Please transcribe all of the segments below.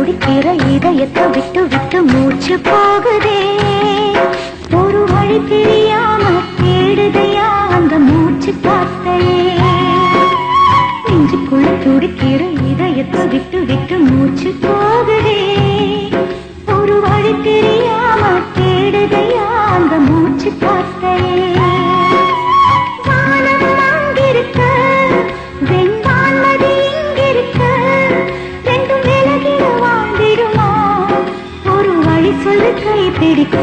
துடிக்கிற இதயத்தை விட்டு விட்டு மூச்சு போகுதே. ஒரு வழி தெரியாம தேடுதையா அந்த மூச்சு காத்தையே. நெஞ்சுக்குள்ள துடிக்கிற இதயத்தை விட்டு விட்டு மூச்சு போகுதே. ஒரு வழி தெரியாம தேடுதையா அந்த மூச்சு காத்தையே. கை பிடிக்க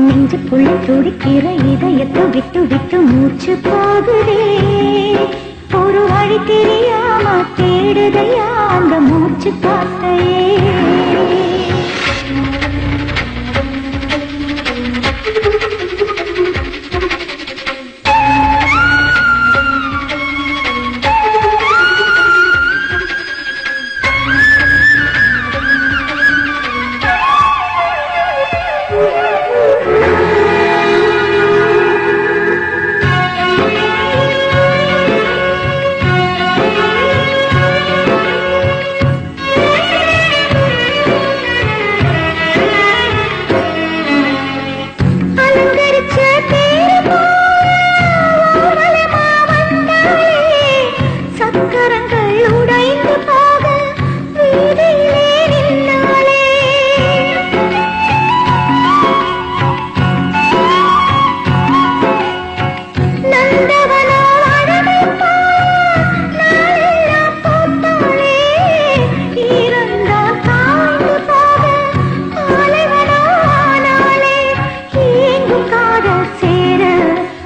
நெஞ்சுக்குள்ள துடிக்கிற இதயத்தை விட்டு விட்டு மூச்சு போகுதே. ஒரு வழி தெரியாம தேடுதையா அந்த மூச்சு காத்தையே.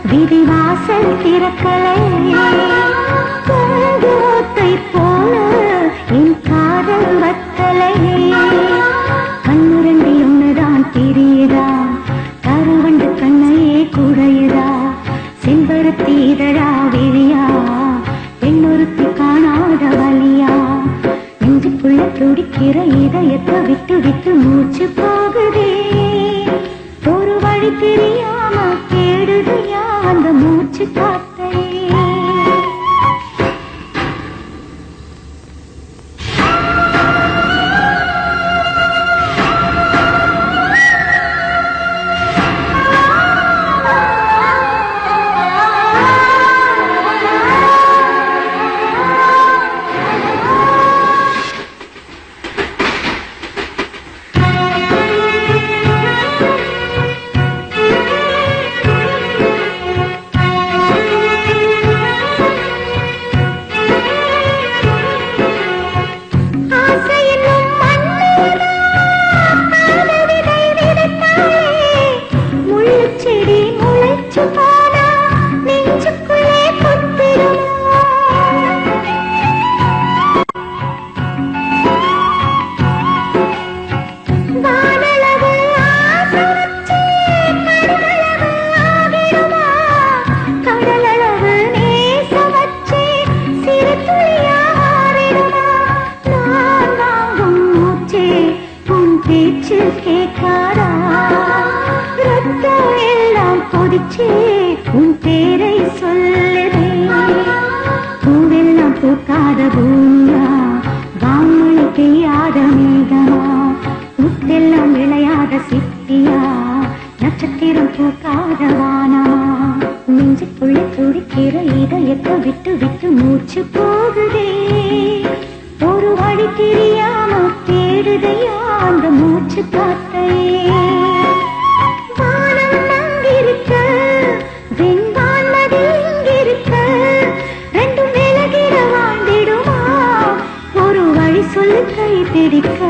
விதிவாசல் திறக்கலை பூங்கோத்தை போல என் காதல் வத்தலை. கண்ணுரண்டி ஒன்னுதான் தெரியுதா கருவண்டு கண்ணையே குடையுதா. செம்பருத்தி இதழா வெளியா பெண்ணொருத்தி காணாத வலியா. நெஞ்சுக்குள்ள துடிக்கிற இதயத்தை விட்டு விட்டு மூச்சு போகுதே. ஒரு வழி தெரியாம தேடுதையா அந்த மூச்சு காத்தையே. பேச்சு கேட்காரா ரத்தம் எல்லாம் கொதிச்சே உன் பேரை சொல்லுதே. பூவெல்லாம் பூக்காத பூமியா வான்மொழி பெய்யாத மேகமா. முத்தெல்லாம் விளையாத சித்தியா நட்சத்திரம் பூக்காத வானமா. நெஞ்சுக்குள்ள துடிக்கிற இதயத்தை விட்டு விட்டு மூச்சு போகுதே. ஒரு வழி தெரியாம தேடுதையா அந்த மூச்சு காத்தையே. வானம் அங்கிருக்க வெண்வான்மதி இங்கிருக்க ரெண்டும் விலகிட வாழ்ந்திடுமா. ஒரு வழி சொல்லு கை பிடிக்க